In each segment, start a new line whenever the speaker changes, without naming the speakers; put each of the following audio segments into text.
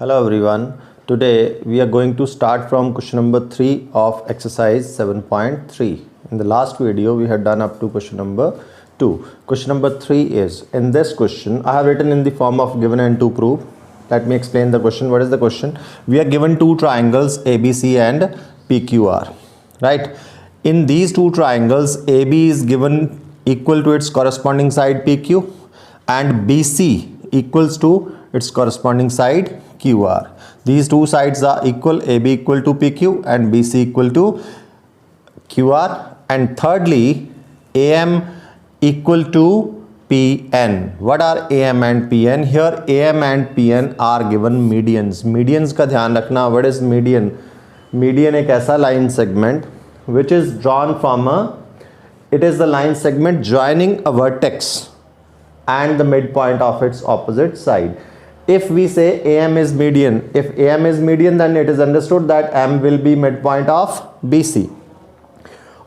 Hello everyone. Today we are going to start from question number 3 of exercise 7.3. In the last video we had done up to question number 2. Question number 3 is, in this question I have written in the form of given and to prove. Let me explain the question. What is the question? We are given two triangles ABC and PQR, right? In these two triangles, AB is given equal to its corresponding side PQ and BC equals to its corresponding side QR. These two sides are equal, AB equal to PQ and BC equal to QR. And thirdly, AM equal to PN. What are AM and PN? Here AM and PN are given medians. Medians का ध्यान रखना. What is median? Median एक ऐसा line segment which is drawn from it is the line segment joining a vertex and the midpoint of its opposite side. If we say AM is median, if AM is median, then it is understood that M will be midpoint of BC.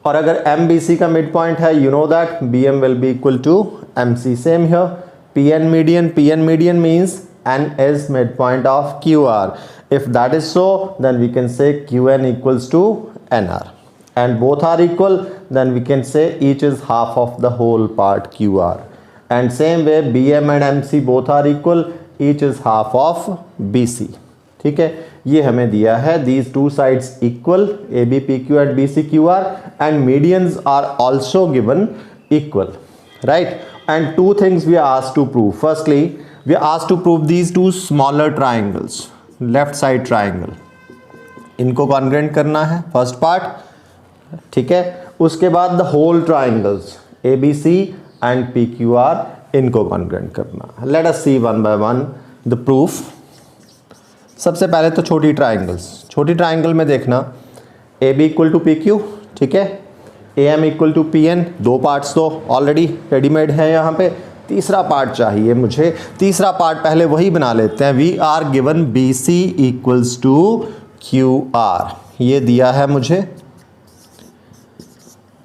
और अगर M BC का midpoint है, you know that BM will be equal to MC. Same here. PN median means N is midpoint of QR. If that is so, then we can say QN equals to NR. And both are equal, then we can say each is half of the whole part QR. And same way BM and MC both are equal, each is half of BC. ठीक है, ये हमें दिया है. These two sides equal, AB PQ and BC QR, and medians are also given equal, right? And two things we are asked to prove. Firstly, we are asked to prove these two smaller triangles, left side triangle. इनको congruent करना है, first part. ठीक है, उसके बाद the whole triangles ABC and PQR इनको congruent करना. Let us see one by one the proof. सबसे पहले तो छोटी triangles. छोटी triangle में देखना AB इक्वल टू PQ, ठीक है, AM इक्वल टू PN. दो पार्ट्स तो ऑलरेडी रेडीमेड है यहाँ पे. तीसरा पार्ट चाहिए मुझे. तीसरा पार्ट पहले वही बना लेते हैं. We are given BC equals to QR. ये दिया है मुझे,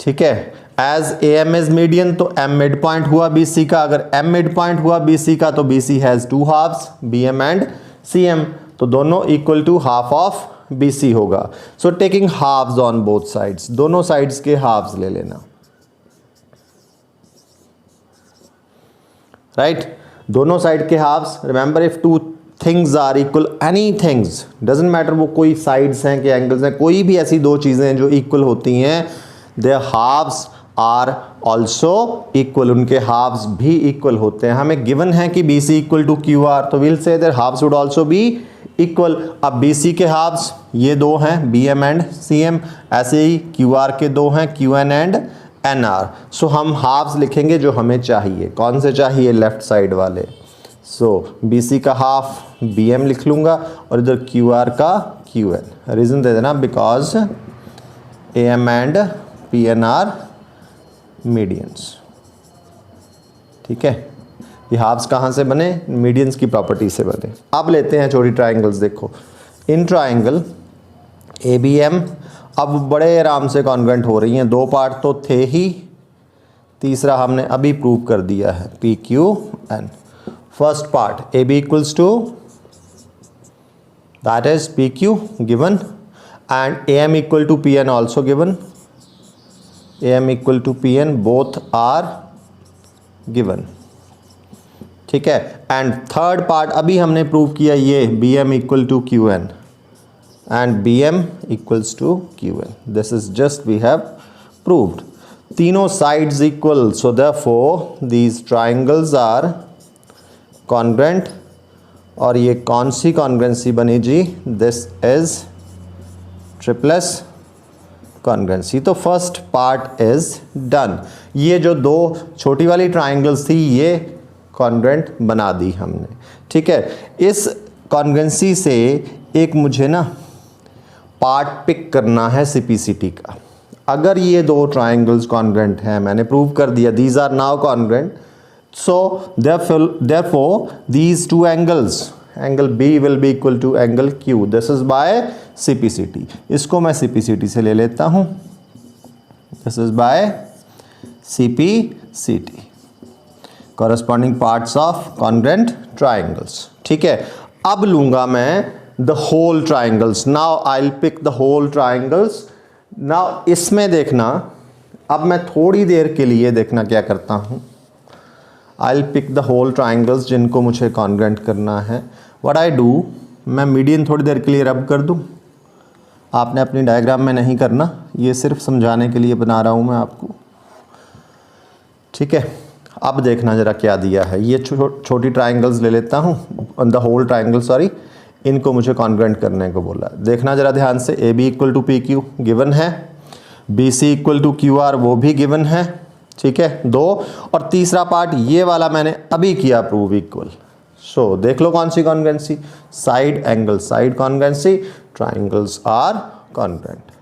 ठीक है. एज AM इज मीडियन तो M मिड पॉइंट हुआ BC का. अगर M मिड पॉइंट हुआ BC का तो BC has two halves, BM and CM. तो दोनों equal to half of BC होगा. So taking halves on both sides, दोनों साइड्स के हाफ्स ले लेना, राइट? दोनों साइड के halves. Remember if two things are equal, any things doesn't matter वो कोई साइड्स हैं कि एंगल्स हैं, कोई भी ऐसी दो चीज़ें हैं जो इक्वल होती हैं, their halves are also equal. उनके हाफ्स भी इक्वल होते हैं. हमें गिवन है कि BC इक्वल टू QR, तो will say their halves would also be equal. अब BC के हाफ्स ये दो हैं, BM एंड CM. ऐसे ही QR के दो हैं, QN एंड NR. सो हम हाफ्स लिखेंगे जो हमें चाहिए. कौन से चाहिए? लेफ्ट साइड वाले. सो BC का हाफ BM लिख लूँगा और इधर QR का QN. रीज़न दे देना, because AM and PN are medians. ठीक है, ये हाफ्स कहाँ से बने? मीडियंस की प्रॉपर्टी से बने. अब लेते हैं छोटी ट्राइंगल्स. देखो, इन ट्राइंगल ABM अब बड़े आराम से कॉन्ग्रुएंट हो रही हैं. दो पार्ट तो थे ही, तीसरा हमने अभी प्रूव कर दिया है, PQN. First part AB equals to, that is PQ given, and AM equal to PN also given. AM equal to PN both are given. ठीक है. एंड थर्ड पार्ट अभी हमने प्रूव किया, ये BM equal to QN and BM equals to QN. This is just we have proved. तीनों sides equal, so therefore these triangles are congruent. और ये कौन सी congruency बनी जी? This is triple S congruency. तो फर्स्ट पार्ट इज डन. ये जो दो छोटी वाली ट्राइंगल्स थी ये कॉन्ग्रुएंट बना दी हमने. ठीक है, इस कॉन्ग्रुएंसी से एक मुझे ना पार्ट पिक करना है CPCT का. अगर ये दो ट्राइंगल्स कॉन्ग्रुएंट हैं, मैंने प्रूव कर दिया, these are now congruent. So therefore these two angles, angle B will be equal to angle Q. This is by CPCT. इसको मैं CPCT से ले लेता हूं. This is by CPCT, corresponding parts of congruent triangles. ठीक है. अब लूंगा मैं the whole triangles. Now I will pick the whole triangles. Now इसमें देखना, अब मैं थोड़ी देर के लिए देखना क्या करता हूँ, I will pick the whole triangles जिनको मुझे कॉन्ग्रेंट करना है। व्हाट आई डू, मैं मीडियन थोड़ी देर के लिए रब कर दूँ। आपने अपनी डायग्राम में नहीं करना, ये सिर्फ समझाने के लिए बना रहा हूँ मैं आपको, ठीक है। अब देखना ज़रा क्या दिया है। ये छोटी ट्राइंगल्स ले लेता हूँ, द होल ट्राइंगल सॉरी, इनको मुझे कॉन्ग्रेंट करने को बोला। देखना ज़रा ध्यान से, A B equal to P Q given है, B C equal to Q R वो भी गिवन है, ठीक है, 2। और तीसरा पार्ट ये वाला मैंने अभी किया प्रूव इक्वल। सो देख लो कौन सी congruency, side angle side congruency, triangles are congruent.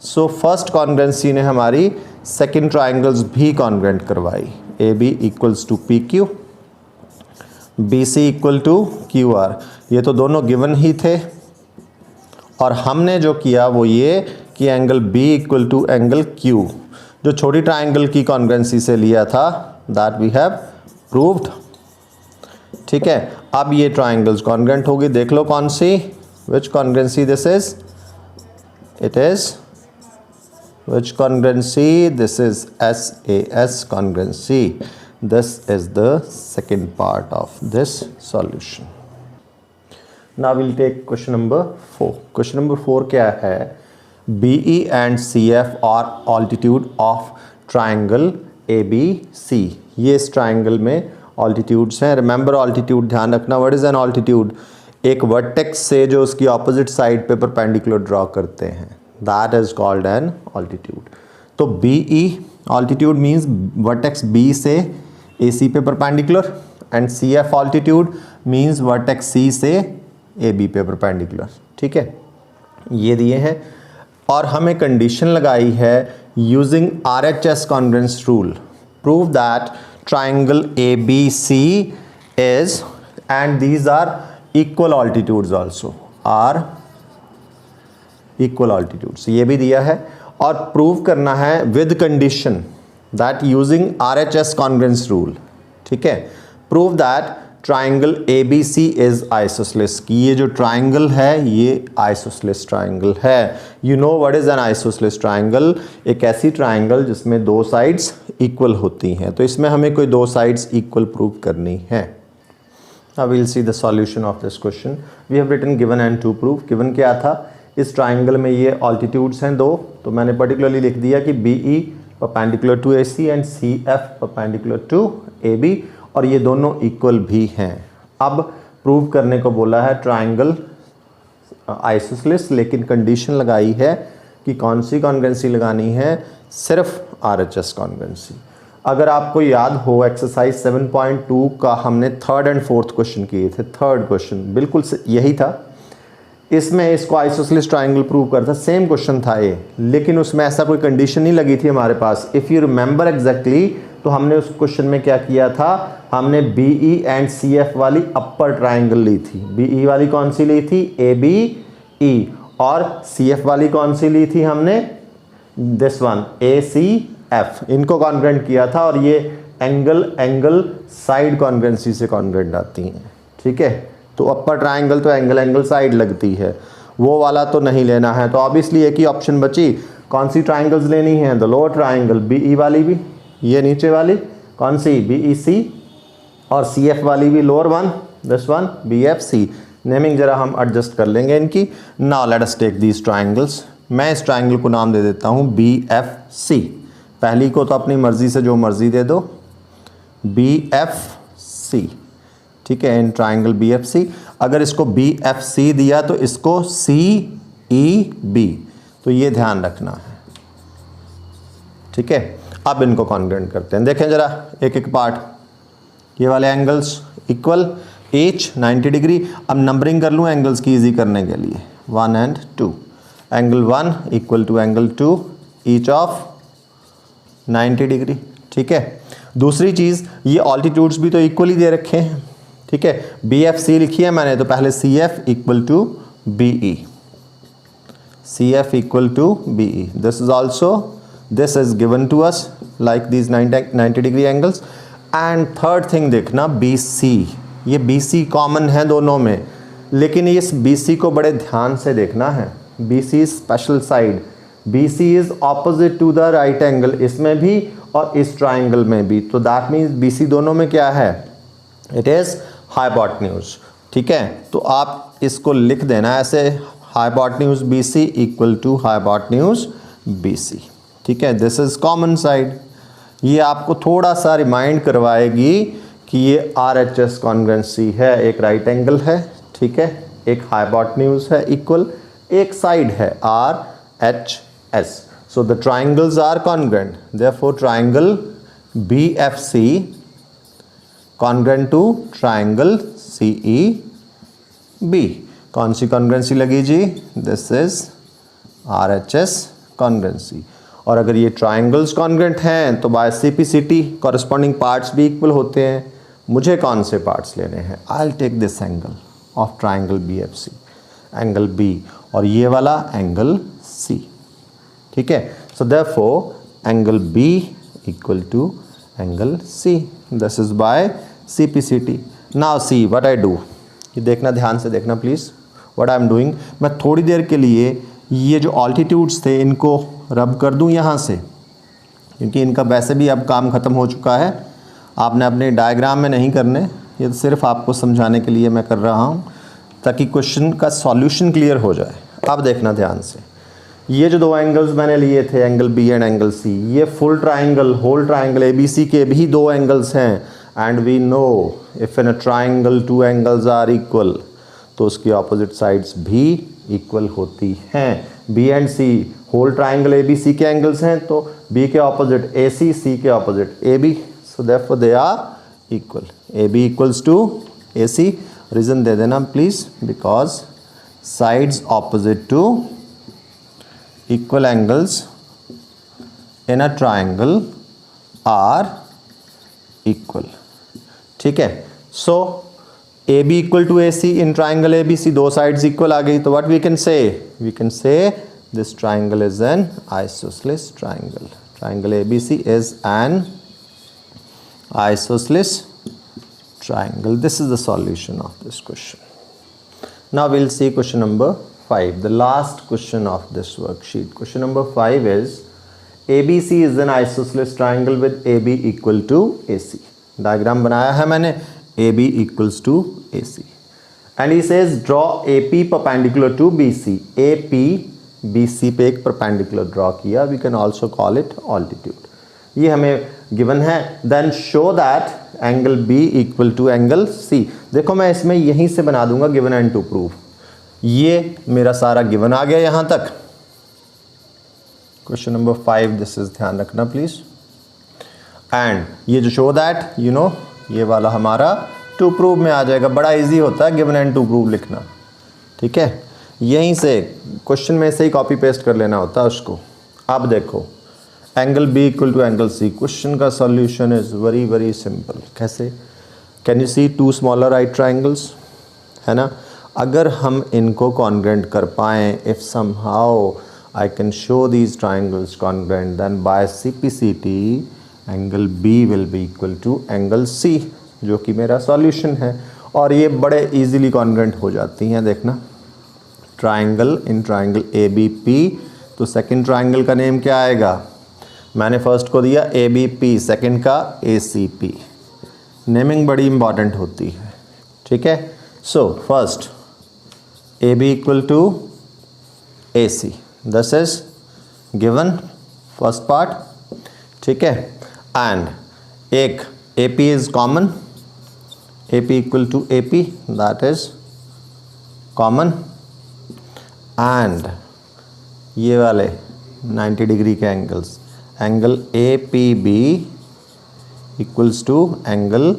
So first congruency ने हमारी सेकंड ट्राइंगल्स भी कॉन्ग्रेंट करवाई। A B equals to P Q, B C equal to Q R, ये तो दोनों गिवन ही थे। और हमने जो किया वो ये कि angle B equal to angle Q, जो छोटी ट्राइंगल की कॉन्ग्रेंसी से लिया था, दैट वी हैव प्रूव्ड, ठीक है। अब ये ट्राइंगल्स कॉन्ग्रेंट होगी, देख लो कौन सी, which congruency this is, it is which congruency, this is SAS congruency. This is the second part of this solution. Now we'll take question number 4. Question number 4 क्या है, BE and CF are altitude of triangle ABC. ये इस triangle में altitudes हैं। Remember altitude, ध्यान रखना, what is an altitude, एक vertex से जो उसकी opposite side पे perpendicular draw करते हैं, that is called an altitude. तो BE altitude means vertex B से AC पे perpendicular, and CF altitude means vertex C से AB पे perpendicular, ठीक है। ये दिए हैं और हमें कंडीशन लगाई है using RHS congruence rule, prove that triangle ABC is, and these are equal altitudes also, are equal altitudes, ये भी दिया है। और प्रूव करना है with condition that using RHS congruence rule, ठीक है, prove that triangle ABC is isosceles, कि ये जो ट्राइंगल है ये आइसोसेलेस ट्राइंगल है। You know what is an isosceles triangle, एक ऐसी ट्राइंगल जिसमें दो साइड्स इक्वल होती हैं। तो इसमें हमें कोई दो साइड्स इक्वल प्रूव करनी है। Now we'll see the solution of this question. We have written given and to prove. given क्या था, इस ट्राइंगल में ये ऑल्टीट्यूड्स हैं दो, तो मैंने पर्टिकुलरली लिख दिया कि BE perpendicular to AC and CF perpendicular to AB, और ये दोनों इक्वल भी हैं। अब प्रूव करने को बोला है ट्राइंगल आइसोसेलेस, लेकिन कंडीशन लगाई है कि कौन सी कॉन्ग्रेंसी लगानी है, सिर्फ RHS कॉन्ग्रेंसी। अगर आपको याद हो एक्सरसाइज 7.2 का हमने थर्ड एंड फोर्थ क्वेश्चन किए थे, थर्ड क्वेश्चन बिल्कुल यही था, इसमें इसको आइसोसेलेस ट्राइंगल प्रूव करता, सेम क्वेश्चन था ये, लेकिन उसमें ऐसा कोई कंडीशन नहीं लगी थी हमारे पास। इफ़ यू रिमेंबर एग्जैक्टली, तो हमने उस क्वेश्चन में क्या किया था, हमने BE एंड CF वाली अपर ट्राइंगल ली थी। BE वाली कौन सी ली थी, ABE, और CF वाली कौन सी ली थी हमने, दिस वन ACF, इनको कॉन्ग्रेंट किया था। और ये एंगल साइड कॉन्ग्रेंसी से कॉन्ग्रेंट आती हैं, ठीक है। तो अपर ट्राइंगल तो एंगल साइड लगती है, वो वाला तो नहीं लेना है। तो ऑब्वियसली एक ही ऑप्शन बची, कौन सी ट्राइंगल्स लेनी है, द लोअर ट्राइंगल, BE वाली भी, ये नीचे वाली कौन सी, BEC, और CF वाली भी lower one, this one BFC। Naming जरा हम एडजस्ट कर लेंगे इनकी। Now let us take these triangles. मैं इस ट्राइंगल को नाम दे देता हूँ BFC। पहली को तो अपनी मर्जी से जो मर्जी दे दो, BFC, ठीक है, इन ट्राइंगल BFC। अगर इसको BFC दिया तो इसको CEB, तो ये ध्यान रखना है, ठीक है। अब इनको कॉन्ग्रेंट करते हैं, देखें जरा एक एक पार्ट। ये वाले एंगल्स इक्वल, ईच 90 डिग्री। अब नंबरिंग कर लूँ एंगल्स की ईजी करने के लिए, 1 and 2। Angle 1 equal to angle 2, each of 90 degree, ठीक है। दूसरी चीज़, ये ऑल्टीट्यूड्स भी तो इक्वली दे रखे हैं, ठीक है। BFC लिखी है मैंने, तो पहले CF equal to BE, CF equal to BE, this is also, this is given to us like these 90 degree angles. And third thing देखना, BC, ये BC कॉमन है दोनों में, लेकिन इस BC को बड़े ध्यान से देखना है। BC is special side, BC is opposite to the right angle, इसमें भी और इस ट्राइंगल में भी। तो दैट मीन्स BC दोनों में क्या है, इट इज हाइपोटेन्यूज। ठीक है, तो आप इसको लिख देना ऐसे, hypotenuse BC equal to hypotenuse BC। ठीक है, दिस इज कॉमन साइड। ये आपको थोड़ा सा रिमाइंड करवाएगी कि ये RHS कॉन्ग्रुएंसी है, एक राइट एंगल है, ठीक है, एक हाइपोटेन्यूज है इक्वल, एक साइड है RHS। So the triangles are congruent, therefore triangle BFC congruent to triangle CEB। कौन सी कॉन्ग्रुएंसी लगी जी, दिस इज RHS कॉन्ग्रुएंसी। और अगर ये ट्राइंगल्स कॉन्ग्रुएंट हैं तो बाय CPCT कॉरस्पॉन्डिंग पार्ट्स भी इक्वल होते हैं। मुझे कौन से पार्ट्स लेने हैं, I will take this angle of triangle BFC, angle B, और ये वाला एंगल C। ठीक है, so therefore angle B equal to angle C, this is by CPCT। Now see what I do, ये देखना, ध्यान से देखना please what I am doing. मैं थोड़ी देर के लिए ये जो ऑल्टीट्यूड्स थे इनको रब कर दूं यहाँ से, क्योंकि इनका वैसे भी अब काम ख़त्म हो चुका है। आपने अपने डायग्राम में नहीं करने, ये तो सिर्फ आपको समझाने के लिए मैं कर रहा हूँ ताकि क्वेश्चन का सॉल्यूशन क्लियर हो जाए। अब देखना ध्यान से, ये जो दो एंगल्स मैंने लिए थे, angle B and angle C, ये full triangle, whole triangle ABC के भी दो एंगल्स हैं। And we know if in a triangle two angles are equal, तो उसकी ऑपोजिट साइड्स भी इक्वल होती हैं। B and C whole triangle ABC के एंगल्स हैं, तो B के ऑपोजिट AC, C के opposite AB, so therefore they are equal. AB equals to AC, reason दे देना please, because sides opposite to equal angles in a triangle are equal. ठीक है, so AB equal to AC in triangle ABC, दो sides इक्वल आ गई, तो what we can say this triangle is an isosceles triangle. Triangle ABC is an isosceles triangle. This is the solution of this question. Now we'll see question number 5, the last question of this worksheet. Question number 5 is ABC is an isosceles triangle with AB equal to AC. Diagram बनाया है मैंने, AB equals to AC. And he says draw AP perpendicular to BC. AP BC पे एक perpendicular draw किया, we can also call it altitude. ये हमें given है। Then show that angle B equal to angle C। देखो मैं इसमें यहीं से बना दूंगा गिवन एंड टू प्रूव। ये मेरा सारा गिवन आ गया यहाँ तक। क्वेश्चन नंबर 5, दिस इज, ध्यान रखना प्लीज। एंड ये जो शो दैट, यू नो, ये वाला हमारा टू प्रूव में आ जाएगा। बड़ा इजी होता है गिवन एंड टू प्रूव लिखना। ठीक है, यहीं से क्वेश्चन में से ही कॉपी पेस्ट कर लेना होता है उसको। अब देखो angle B equal to angle C, question का solution is very very simple. कैसे, can you see two smaller right triangles, है ना। अगर हम इनको कॉन्ग्रुएंट कर पाएँ, if somehow I can show these triangles congruent, then by CPCT angle B will be equal to angle C, जो कि मेरा सॉल्यूशन है। और ये बड़े इजीली कॉन्ग्रुएंट हो जाती हैं। देखना, ट्राइंगल इन ट्राइंगल ABP, तो सेकंड ट्राइंगल का नेम क्या आएगा, मैंने फर्स्ट को दिया ABP, सेकंड का ACP। नेमिंग बड़ी इंपॉर्टेंट होती है। ठीक है, so first AB equal to AC, this is given first part. ठीक है, एंड एक AP is common, AP equal to AP, that is common. And ये वाले 90 डिग्री के angles, angle APB equals to angle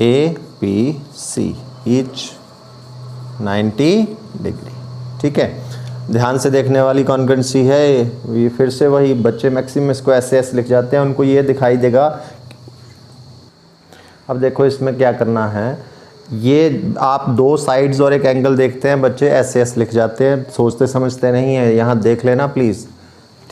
APC, each 90 degree. ठीक है, ध्यान से देखने वाली कॉन्ग्रुएंसी है ये। फिर से वही, बच्चे मैक्सिमम इसको ऐसे लिख जाते हैं, उनको ये दिखाई देगा। अब देखो इसमें क्या करना है, ये आप दो साइड्स और एक एंगल देखते हैं, बच्चे ऐसे लिख जाते हैं, सोचते समझते नहीं है। यहाँ देख लेना प्लीज़।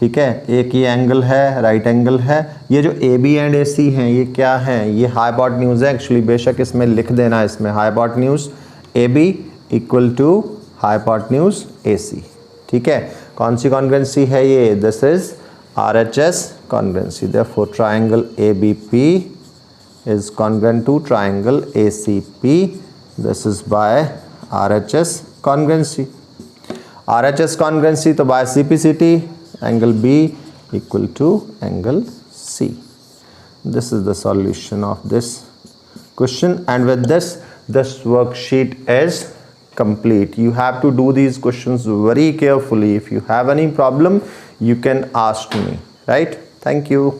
ठीक है, एक ये एंगल है, राइट एंगल है। ये जो ए बी एंड ए सी हैं ये क्या हैं, ये हाइपोटेन्यूज है एक्चुअली, बेशक इसमें लिख देना, इसमें hypotenuse A B equal to hypotenuse A C. ठीक है, कौन सी कॉन्ग्रुएंसी है ये, this is RHS congruency. Therefore triangle ABP is congruent to triangle ACP. This is by RHS congruency. RHS congruency तो by CPCT, angle B equal to angle C. This is the solution of this question, and with this worksheet is complete. You have to do these questions very carefully. If you have any problem, you can ask me, right? Thank you.